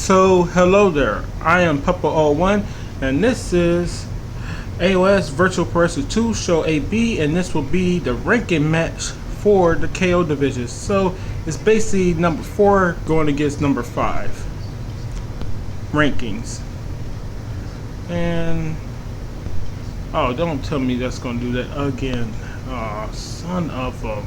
So hello there, I am Papa01 and this is AOS Virtual Pro Wrestling 2 Show AB, and this will be the ranking match for the KO division. So it's basically number 4 going against number 5 rankings. And oh, don't tell me that's gonna do that again. Oh, son of a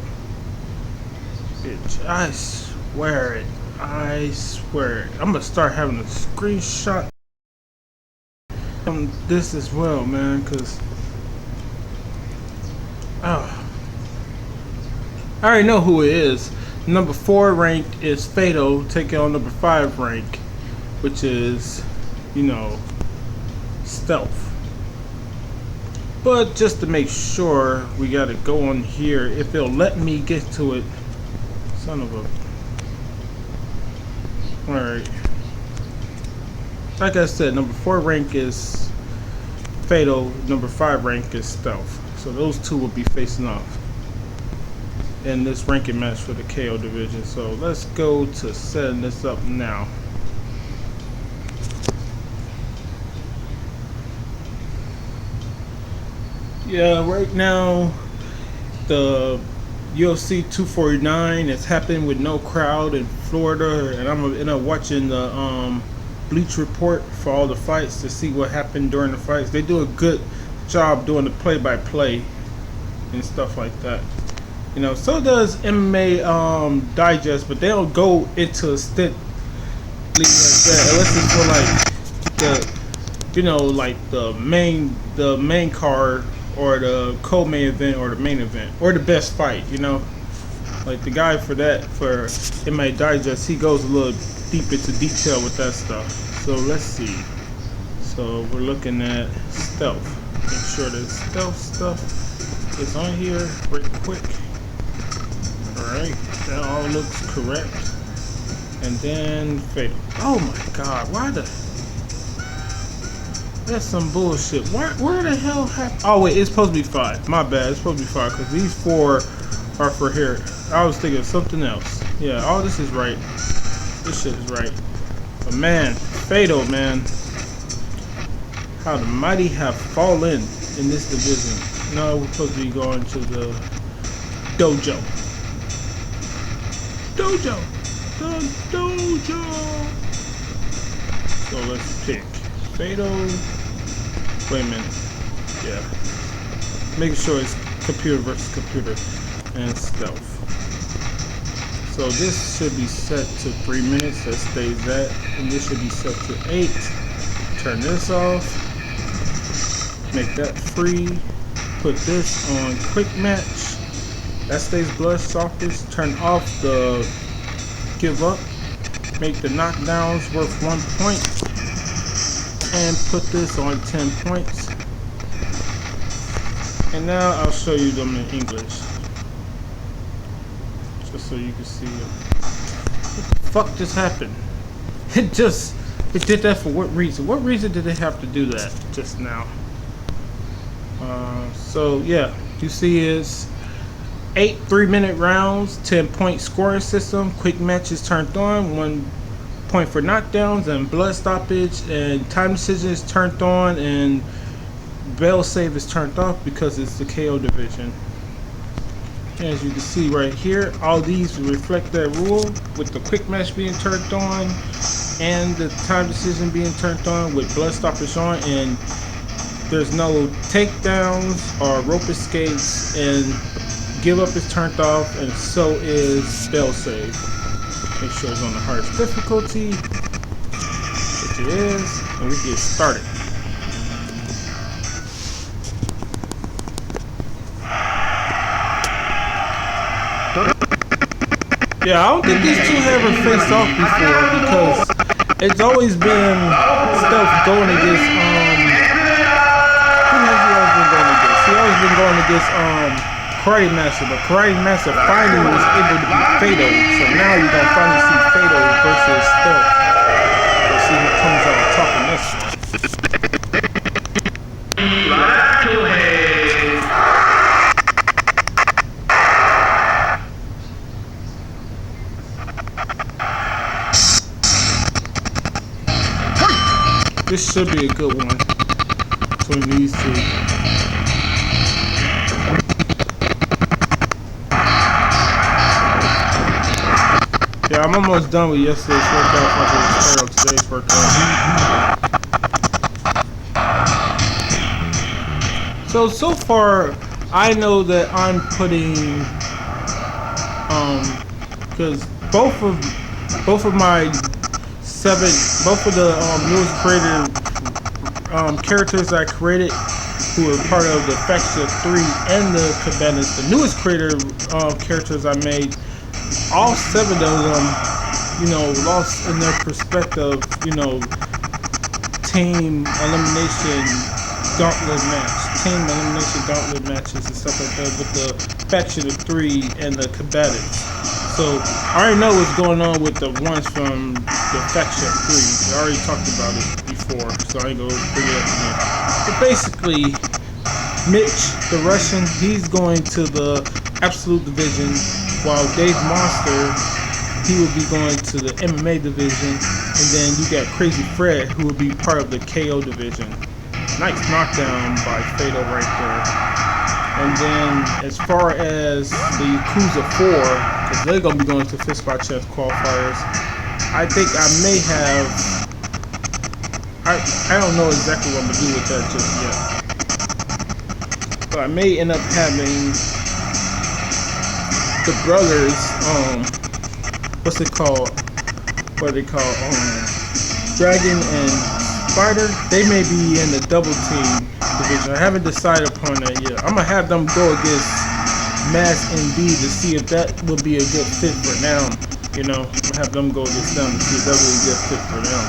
bitch. I swear it. I swear it. I'm gonna start having a screenshot this as well, man, because I already know who it is. Number 4 ranked is Fatal taking on number 5 rank, which is, you know, Stealth. But just to make sure, we gotta go on here. If it'll let me get to it, son of a. Alright. Like I said, number 4 rank is Fatal, number 5 rank is Stealth. So those two will be facing off in this ranking match for the KO division. So let's go to setting this up now. Yeah, right now the UFC 249 is happening with no crowd in Florida, and I'm gonna end up watching the Bleach Report for all the fights to see what happened during the fights. They do a good job doing the play-by-play and stuff like that. You know, so does MMA Digest, but they don't go into a stint like that unless it's for like the, you know, like the main card or the co-main event or the main event or the best fight. You know, like the guy for that for MMA Digest, he goes a little deep into detail with that stuff. So let's see. So we're looking at Stealth. Make sure the Stealth stuff is on here real quick. Alright, that all looks correct. And then Fatal. Oh my god, why the... That's some bullshit. Where the hell happened? Oh wait, it's supposed to be 5. My bad, it's supposed to be 5 because these 4 are for here. I was thinking of something else. Yeah, all this is right. This shit is right. But man, Fatal, man. How the mighty have fallen in this division. No, we're supposed to be going to the dojo. Dojo! The dojo! So let's pick Fatal. Wait a minute. Yeah. Making sure it's computer versus computer and Stealth. So this should be set to 3 minutes. That stays that. And this should be set to 8. Turn this off. Make that free. Put this on quick match. That stays blood softest. Turn off the give up. Make the knockdowns worth 1 point. And put this on 10 points. And now I'll show you them in English. Just so you can see what the fuck just happened. It did that for what reason? What reason did they have to do that just now? So yeah, you see is 8 3-minute rounds, 10-point scoring system, quick matches turned on, 1 point for knockdowns and blood stoppage, and time decision is turned on, and bell save is turned off because it's the KO division. As you can see right here, all these reflect that rule with the quick match being turned on and the time decision being turned on with blood stoppage on, and there's no takedowns or rope escapes, and give up is turned off, and so is bell save. Make sure it's on the hardest difficulty, which it is, and we get started. Yeah, I don't think these two have ever faced off before because it's always been Stealth going against who has he always been going against? He always been going against Karate Master, but Karate Master finally was able to beat Fatal. So now you're gonna finally see Fatal versus Stealth. Let's see who comes out on top in this one. This should be a good one between these two. Yeah, I'm almost done with yesterday's workout. I'm going to start on today's workout. So far, I know that I'm putting, because both of my both of the newest created characters I created, who are part of the Faction 3 and the Combatants, the newest creator characters I made, all 7 of them, you know, lost in their perspective, you know, team elimination gauntlet matches and stuff like that with the Faction 3 and the Combatants. So I already know what's going on with the ones from the Faction 3. I already talked about it before, so I ain't gonna bring it up again. But basically, Mitch, the Russian, he's going to the Absolute Division, while Dave Monster, he will be going to the MMA division, and then you got Crazy Fred, who will be part of the KO division. Nice knockdown by Fatal right there. And then as far as the Yakuza 4, because they're going to be going to Fist by Chance qualifiers, I think I may have, I don't know exactly what I'm going to do with that just yet. But I may end up having the brothers, what's it called? What are they called? Dragon and Spider. They may be in the double team division. I haven't decided upon that yet. I'm gonna have them go against Mass NB to see if that would be a good fit for them. You know, I'm gonna have them go against them to see if that would be a good fit for them.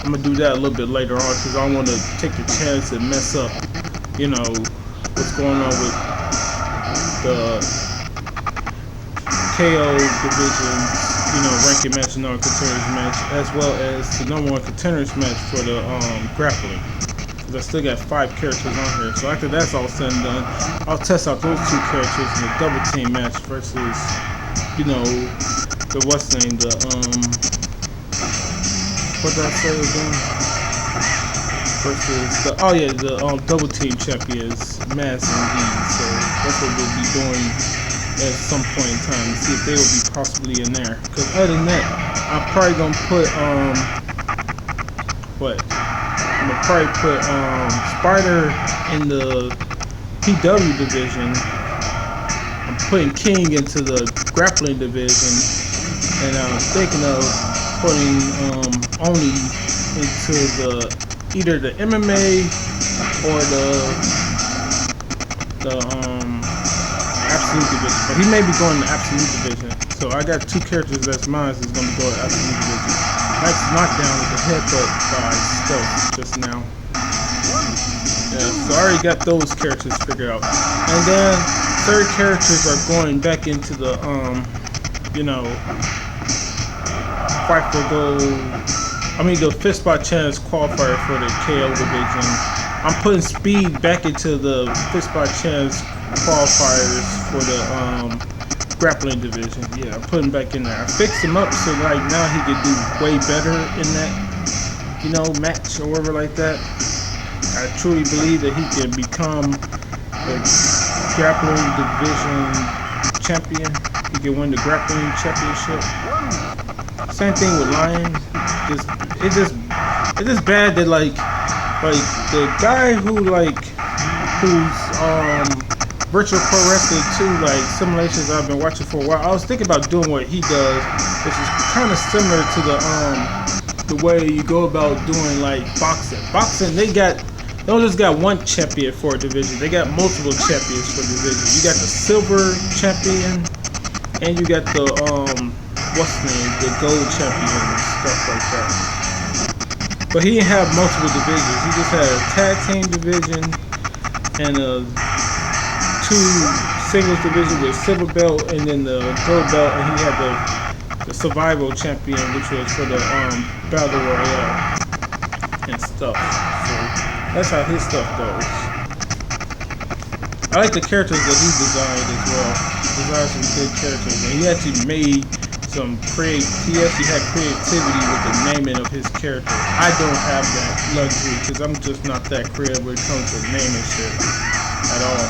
I'm gonna do that a little bit later on because I want to take the chance and mess up, you know, what's going on with the KO division, you know, ranking match and non-contenders match, as well as the number 1 contenders match for the grappling. Because I still got 5 characters on here. So after that's all said and done, I'll test out those 2 characters in a double team match versus, you know, the what's name, the what did I say again? Versus the the double team champions, Mass and D. So that's what we'll be doing at some point in time to see if they will be possibly in there. Because other than that, I'm probably gonna put I'm gonna probably put Spider in the PW division. I'm putting King into the grappling division, and I'm thinking of putting Oni into either the MMA or the Absolute division, but he may be going to Absolute division. So I got 2 characters that's mine is going to go to Absolute division. Nice knockdown with the headbutt by Stealth just now. Yeah, so I already got those characters figured out. And then 3rd characters are going back into the you know, fight for gold. I mean the Fist by Chance qualifier for the KO division. I'm putting Speed back into the Fist by Chance qualifiers for the grappling division. Yeah, I'm putting him back in there. I fixed him up so like now he can do way better in that, you know, match or whatever like that. I truly believe that he can become the grappling division champion. He can win the grappling championship. Same thing with Lion. It's just bad that like the guy who's Virtual Pro Wrestling 2, like simulations I've been watching for a while. I was thinking about doing what he does, which is kind of similar to the way you go about doing like boxing. Boxing, they don't just got 1 champion for a division. They got multiple champions for a division. You got the silver champion, and you got the the gold champion and stuff like that. But he didn't have multiple divisions. He just had a tag team division and a 2 singles division with silver belt and then the gold belt, and he had the survival champion, which was for the battle royale and stuff. So that's how his stuff goes. I like the characters that he designed as well. He designed some good characters, and he actually made some he actually had creativity with the naming of his character. I don't have that luxury because I'm just not that creative when it comes to naming shit at all.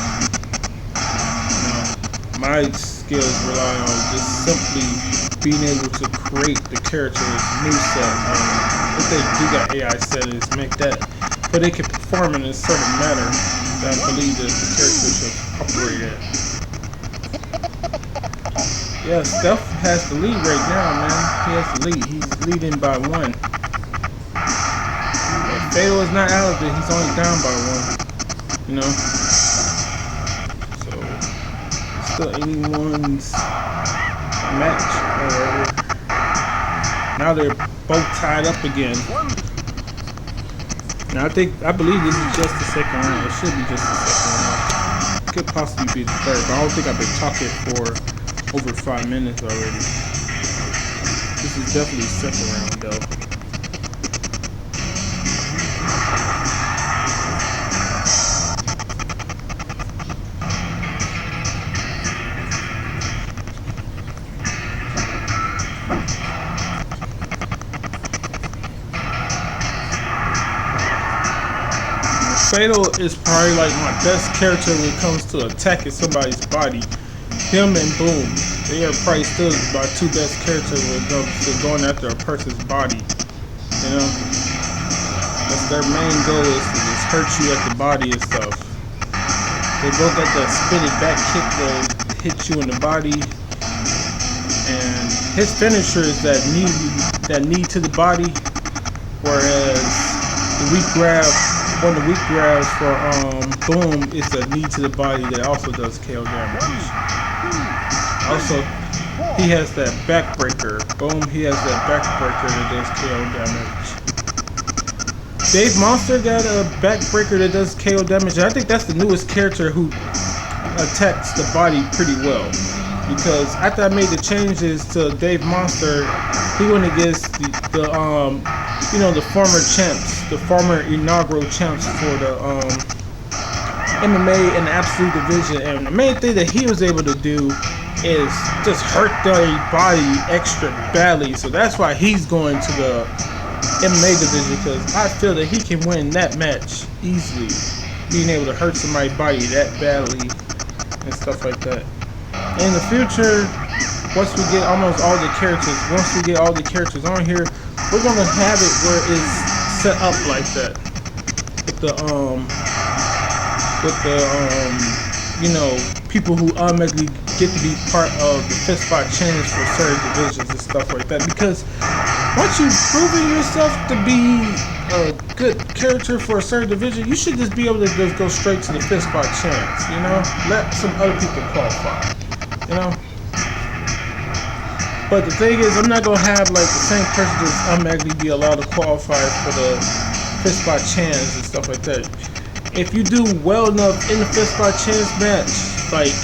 You know, my skills rely on just simply being able to create the character's moveset. If they do got AI settings, make that, but they can perform in a certain manner that I believe that the character should operate at. Yeah, Steph has the lead right now, man. He has the lead. He's leading by 1. But Fatal is not out of it. He's only down by 1. You know? So, still anyone's match. Now they're both tied up again. Now I believe this is just the second round. It should be just the second round. It could possibly be the third, but I don't think I've been talking for over 5 minutes already. This is definitely second round though. Fatal is probably like my best character when it comes to attacking somebody's body. Him and Boom, they are probably still my 2 best characters when it comes to going after a person's body. You know, that's their main goal, is to just hurt you at the body and stuff. They both got that spinning back kick that hit you in the body, and his finisher is that knee to the body, whereas the weak grab. One of the weak grabs for Boom is the knee to the body that also does KO damage. Also, he has that backbreaker. Boom, he has that backbreaker that does KO damage. Dave Monster got a backbreaker that does KO damage. I think that's the newest character who attacks the body pretty well. Because after I made the changes to Dave Monster, he went against the former champs, the former inaugural champs for the MMA and the Absolute Division, and the main thing that he was able to do is just hurt their body extra badly. So that's why he's going to the MMA division, because I feel that he can win that match easily, being able to hurt somebody's body that badly and stuff like that. In the future, once we get almost all the characters, on here, we're gonna have it where it's set up like that, with people who automatically get to be part of the fist fight challenge for certain divisions and stuff like that. Because once you've proven yourself to be a good character for a certain division, you should just be able to just go straight to the fist fight chance. You know, let some other people qualify. You know. But the thing is, I'm not gonna have like the same person just automatically be allowed to qualify for the fist fight chance and stuff like that. If you do well enough in the fist fight chance match, like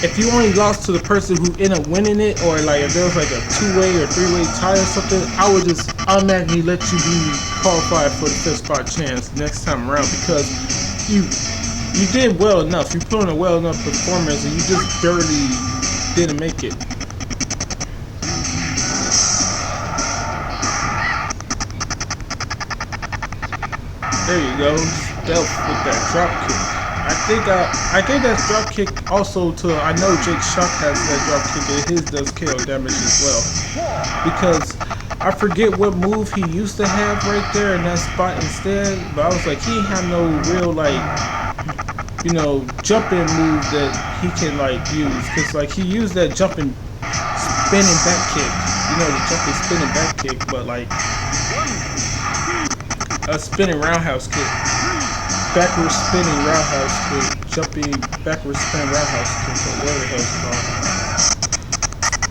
if you only lost to the person who ended up winning it, or like if there was like a 2-way or 3-way tie or something, I would just automatically let you be qualified for the fist fight chance next time around, because you did well enough, you put on a well enough performance, and you just barely didn't make it. There you go, stealth with that drop kick. I gave that drop kick also to, I know Jake Shock has that drop kick, and his does KO damage as well. Because I forget what move he used to have right there in that spot instead, but I was like, he ain't have no real like, jumping move that he can like use. Cause like he used that jumping, spinning back kick, the jumping spinning back kick, but like a spinning roundhouse kick. Backwards spinning roundhouse kick, jumping backwards spin roundhouse kick, or whatever the hell it's called.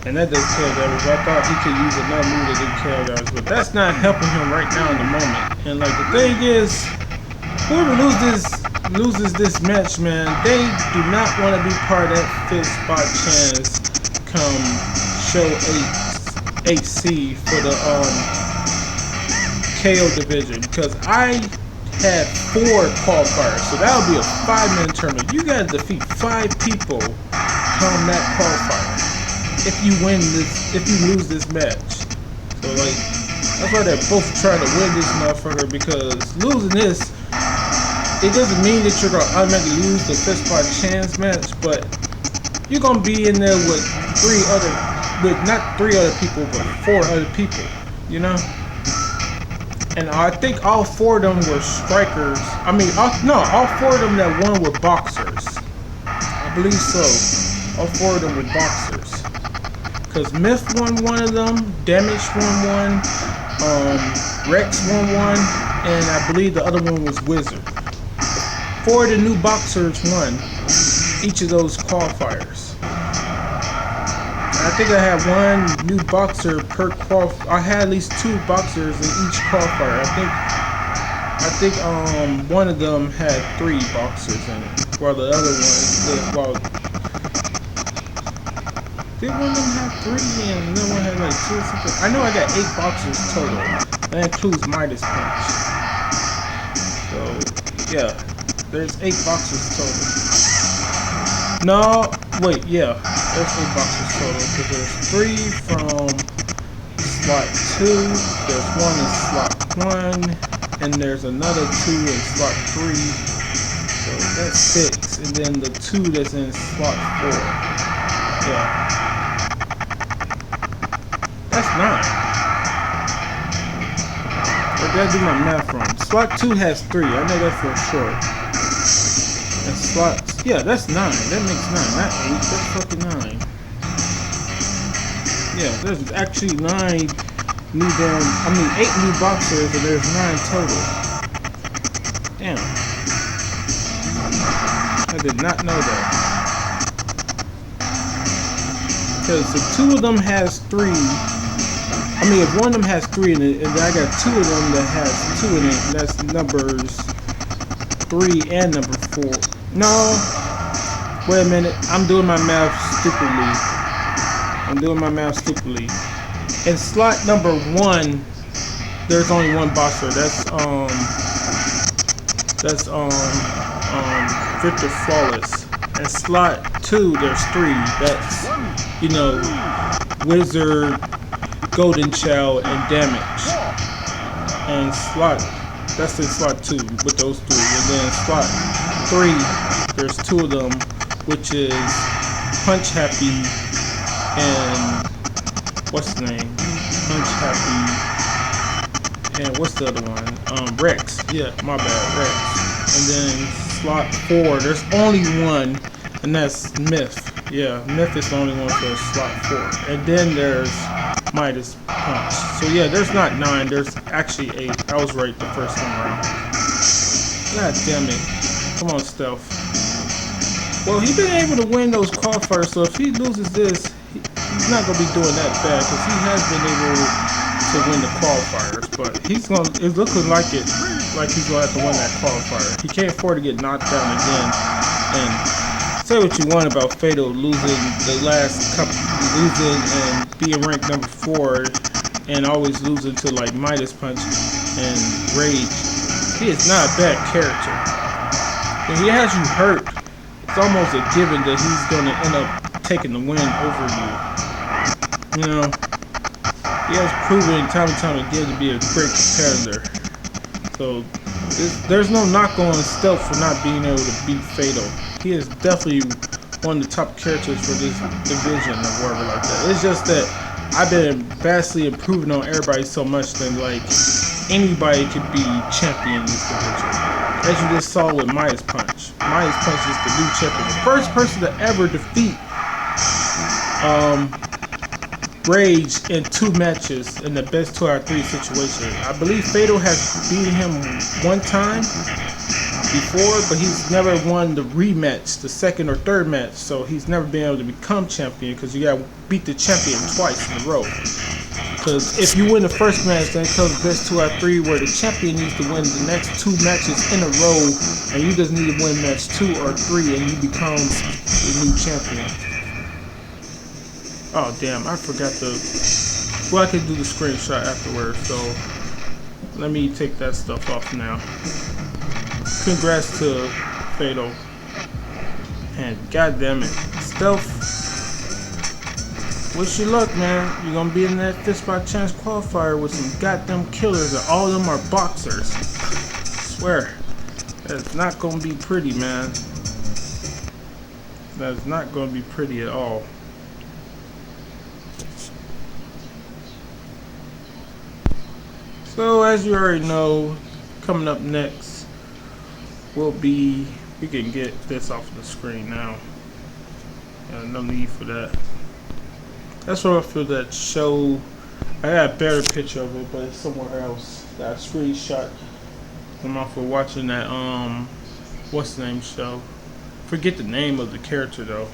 And that does KO damage. I thought he could use another move that did KO damage, but that's not helping him right now in the moment. And like the thing is, whoever loses this match, man, they do not want to be part of that fist spot chance come show 8C for the KO division, because I had 4 qualifiers, so that would be a 5-man tournament. You gotta defeat 5 people come that qualifier. if you win this, if you lose this match. So like, that's why they're both trying to win this motherfucker, because losing this, it doesn't mean that you're gonna automatically lose the fist by chance match, but you're gonna be in there with not three other people, but 4 other people, you know? And I think all 4 of them were strikers. I mean, all 4 of them that won were boxers. I believe so. All 4 of them were boxers. Because Myth won one of them, Damage won one, Rex won one, and I believe the other one was Wizard. 4 of the new boxers won each of those qualifiers. I think I had 1 new boxer per qualifier. I had at least 2 boxers in each qualifier. I think one of them had 3 boxers in it, while the other one, did one of them have 3 and the other one had like 2 or something? I know I got 8 boxers total. That includes Midas Punch. So yeah, there's 8 boxers total. No, wait, yeah, there's 8 boxers total, because there's 3 from slot 2, there's 1 in slot 1, and there's another 2 in slot 3, so that's 6, and then the 2 that's in slot 4, yeah, that's 9. Or did I do my math wrong? Slot 2 has 3, I know that for sure. And slots, yeah, that's 9. That makes 9, not 8. That's fucking 9. Yeah, there's actually 9 new 8 new boxers, and there's 9 total. Damn. I did not know that. Because if 2 of them has 3, I mean, if one of them has 3 in it, and I got 2 of them that has 2 in it, and that's numbers 3 and number 4. No, wait a minute. I'm doing my math stupidly. In slot number 1, there's only 1 boxer. That's Victor Flawless. In slot 2, there's 3. That's, you know, Wizard, Golden Child, and Damage. And that's in slot 2 with those 3. And then slot 3, there's 2 of them, which is Punch Happy and what's his name? Punch Happy and what's the other one? Rex. Yeah, my bad, Rex. And then slot 4, there's only 1, and that's Myth. Yeah, Myth is the only one for slot 4. And then there's Midas Punch. So yeah, there's not 9, there's actually 8. I was right the first time around. God damn it. Come on, Stealth. Well, he's been able to win those qualifiers, so if he loses this, he's not going to be doing that bad, because he has been able to win the qualifiers, but it's looking like he's going to have to win that qualifier. He can't afford to get knocked down again. And say what you want about Fatal losing the last couple, and being ranked number 4, and always losing to like Midas Punch and Rage. He is not a bad character. When he has you hurt, it's almost a given that he's going to end up taking the win over you. You know, he has proven time and time again to be a great competitor. So there's no knock on Stealth for not being able to beat Fatal. He is definitely one of the top characters for this division or whatever like that. It's just that I've been vastly improving on everybody so much that like anybody could be champion in this division. As you just saw with Midas Punch. Midas Punch is the new champion. The first person to ever defeat Rage in 2 matches in the best 2 out of 3 situation. I believe Fatal has beaten him 1 time before, but he's never won the rematch, the 2nd or 3rd match, so he's never been able to become champion, because you gotta beat the champion twice in a row. Because if you win the first match, then it comes best 2 out of 3, where the champion needs to win the next 2 matches in a row, and you just need to win match 2 or 3, and you become the new champion. Oh damn, I forgot well, I could do the screenshot afterwards, so let me take that stuff off now. Congrats to Fatal. And goddamn it, Stealth. Wish you luck, man. You're gonna be in that Fist by Chance qualifier with some goddamn killers, and all of them are boxers. I swear, that's not gonna be pretty, man. That's not gonna be pretty at all. So, as you already know, coming up next will be, we can get this off the screen now. No need for that. That's what I feel that show. I got a better picture of it, but it's somewhere else. That screenshot. I'm off for watching that what's the name show? Forget the name of the character though.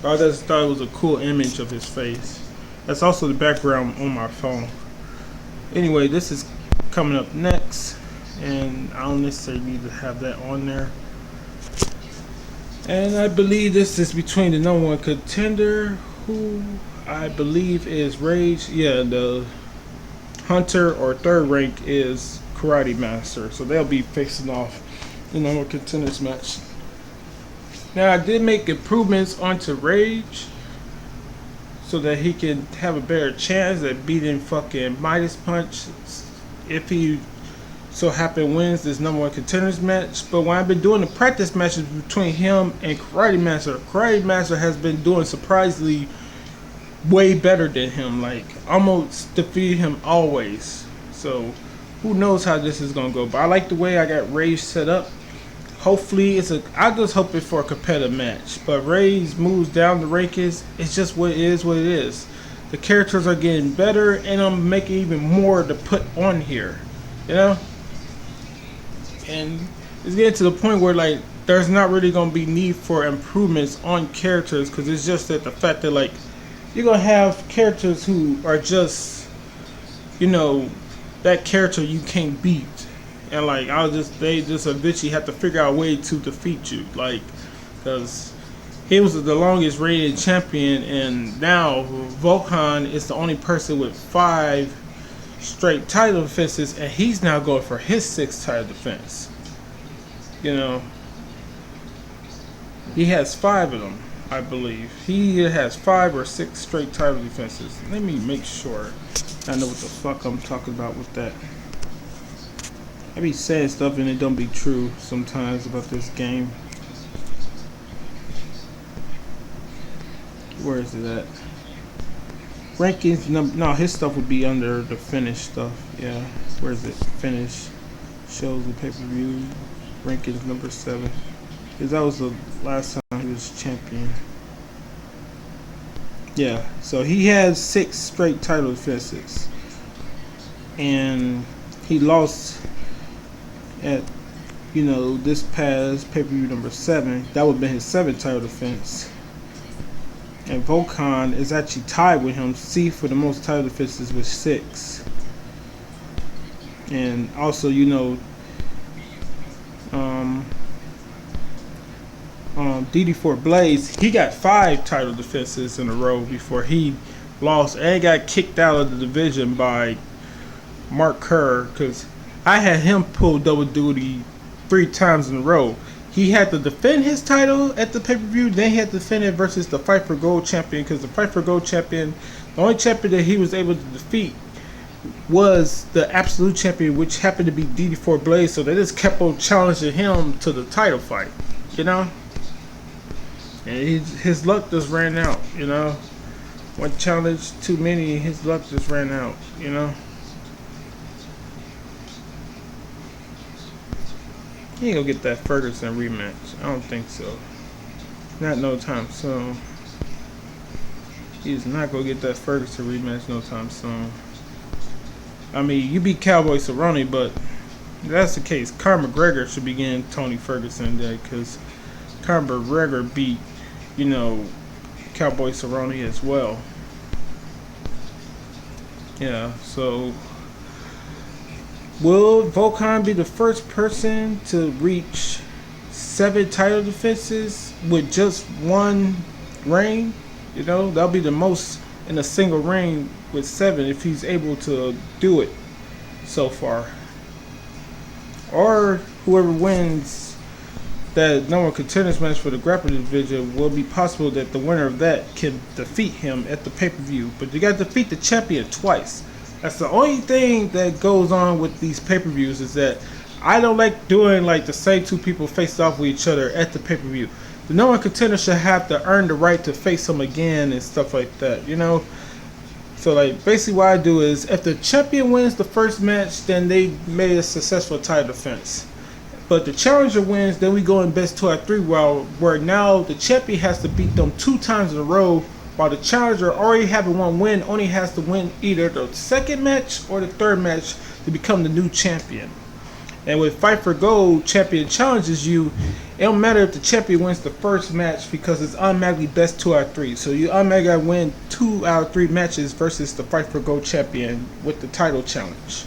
I just thought it was a cool image of his face. That's also the background on my phone. Anyway, this is coming up next, and I don't necessarily need to have that on there. And I believe this is between the number one contender, who I believe is Rage. Yeah, the Hunter or third rank is Karate Master. So they'll be facing off in the number one contenders match. Now I did make improvements onto Rage so that he can have a better chance at beating fucking Midas Punch if he so happen wins this number one contenders match. But when I've been doing the practice matches between him and Karate Master has been doing surprisingly way better than him, like almost defeated him always. So who knows how this is gonna go, but I like the way I got Rage set up. Hopefully I just hope it for a competitive match, but Rage moves down the rankings. It's just what it is. The characters are getting better, and I'm making even more to put on here, you know. And it's getting to the point where like there's not really gonna be need for improvements on characters, because it's just that the fact that like you're gonna have characters who are just, you know, that character you can't beat. And like they just eventually have to figure out a way to defeat you, like, because he was the longest reigning champion, and now Volkan is the only person with 5 straight title defenses, and he's now going for his 6th title defense. You know, he has 5 of them, I believe. He has 5 or 6 straight title defenses. Let me make sure I know what the fuck I'm talking about with that. I be saying stuff and it don't be true sometimes about this game. Where is it at? Rankings, no, his stuff would be under the finish stuff. Yeah, where is it? Finish, shows and pay-per-view, rankings number 7. Because that was the last time he was champion. Yeah, so he has 6 straight title defenses. And he lost at, you know, this past pay-per-view number 7. That would have been his 7th title defense. And Volkan is actually tied with him, C, for the most title defenses with 6. And also, you know, DD4 Blaze, he got 5 title defenses in a row before he lost and got kicked out of the division by Mark Kerr, because I had him pull double duty 3 times in a row. He had to defend his title at the pay-per-view, then he had to defend it versus the Fight for Gold champion, because the Fight for Gold champion, the only champion that he was able to defeat was the absolute champion, which happened to be DD4 Blaze, so they just kept on challenging him to the title fight, you know? And his luck just ran out, you know? One challenge too many, his luck just ran out, you know? He ain't gonna get that Ferguson rematch. I don't think so. Not no time soon. He's not gonna get that Ferguson rematch no time soon. I mean, you beat Cowboy Cerrone, but if that's the case, Conor McGregor should be getting Tony Ferguson today, because Conor McGregor beat, you know, Cowboy Cerrone as well. Yeah, so will Volkan be the first person to reach 7 title defenses with just 1 reign? You know, that'll be the most in a single reign with 7 if he's able to do it so far. Or whoever wins that number one contenders match for the grappling division will be possible that the winner of that can defeat him at the pay-per-view. But you got to defeat the champion twice. That's the only thing that goes on with these pay-per-views, is that I don't like doing like the same two people face off with each other at the pay-per-view. The number one contender should have to earn the right to face him again and stuff like that, you know? So like basically what I do is, if the champion wins the first match, then they made a successful title defense. But the challenger wins, then we go in best 2 out of 3, where now the champion has to beat them 2 times in a row, while the challenger, already having one win, only has to win either the second match or the third match to become the new champion. And with Fight for Gold, champion challenges you. It don't matter if the champion wins the first match, because it's automatically best 2 out of 3. So you automatically win 2 out of 3 matches versus the Fight for Gold champion with the title challenge.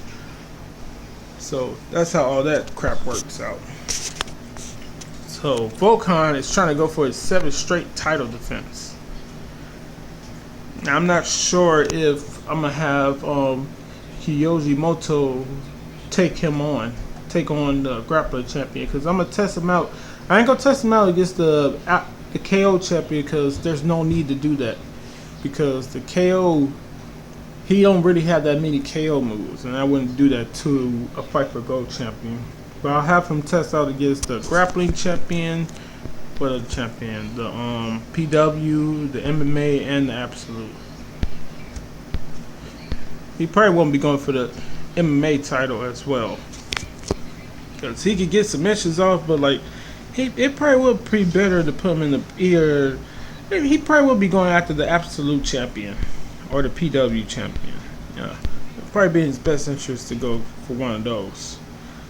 So that's how all that crap works out. So Volkan is trying to go for his 7th straight title defense. Now, I'm not sure if I'm gonna have Kiyoshi Moto take on the grappler champion, because I'm gonna test him out. I ain't gonna test him out against the KO champion, because there's no need to do that, because the KO, he don't really have that many KO moves, and I wouldn't do that to a Fight for Gold champion. But I'll have him test out against the grappling champion, what other champion? The PW, the MMA, and the Absolute. He probably won't be going for the MMA title as well, because he could get submissions off, but like it probably would be better to put him in the ear. He probably will be going after the Absolute champion or the PW champion. Yeah, it'd probably be in his best interest to go for one of those.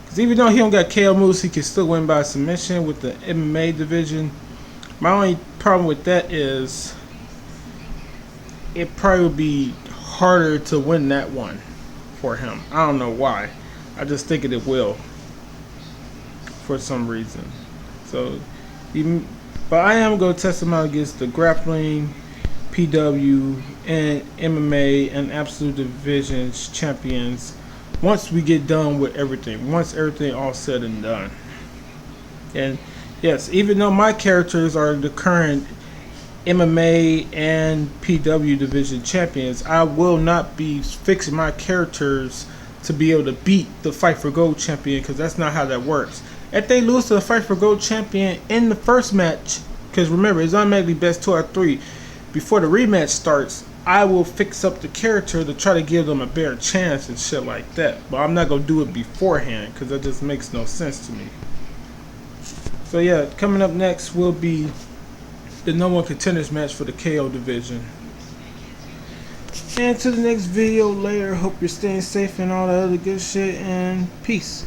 Because even though he don't got KO moves, he can still win by submission with the MMA division. My only problem with that is it probably would be harder to win that one for him. I don't know why. I just think it will for some reason. So, but I am going to test him out against the grappling, PW, and MMA and Absolute Divisions champions once we get done with everything. Once everything all said and done. And yes, even though my characters are the current MMA and PW division champions, I will not be fixing my characters to be able to beat the Fight for Gold champion, because that's not how that works. If they lose to the Fight for Gold champion in the first match, because remember, it's automatically best 2 out of 3, before the rematch starts, I will fix up the character to try to give them a better chance and shit like that. But I'm not going to do it beforehand, because that just makes no sense to me. So yeah, coming up next will be the number one contenders match for the KO division. And to the next video later. Hope you're staying safe and all that other good shit, and peace.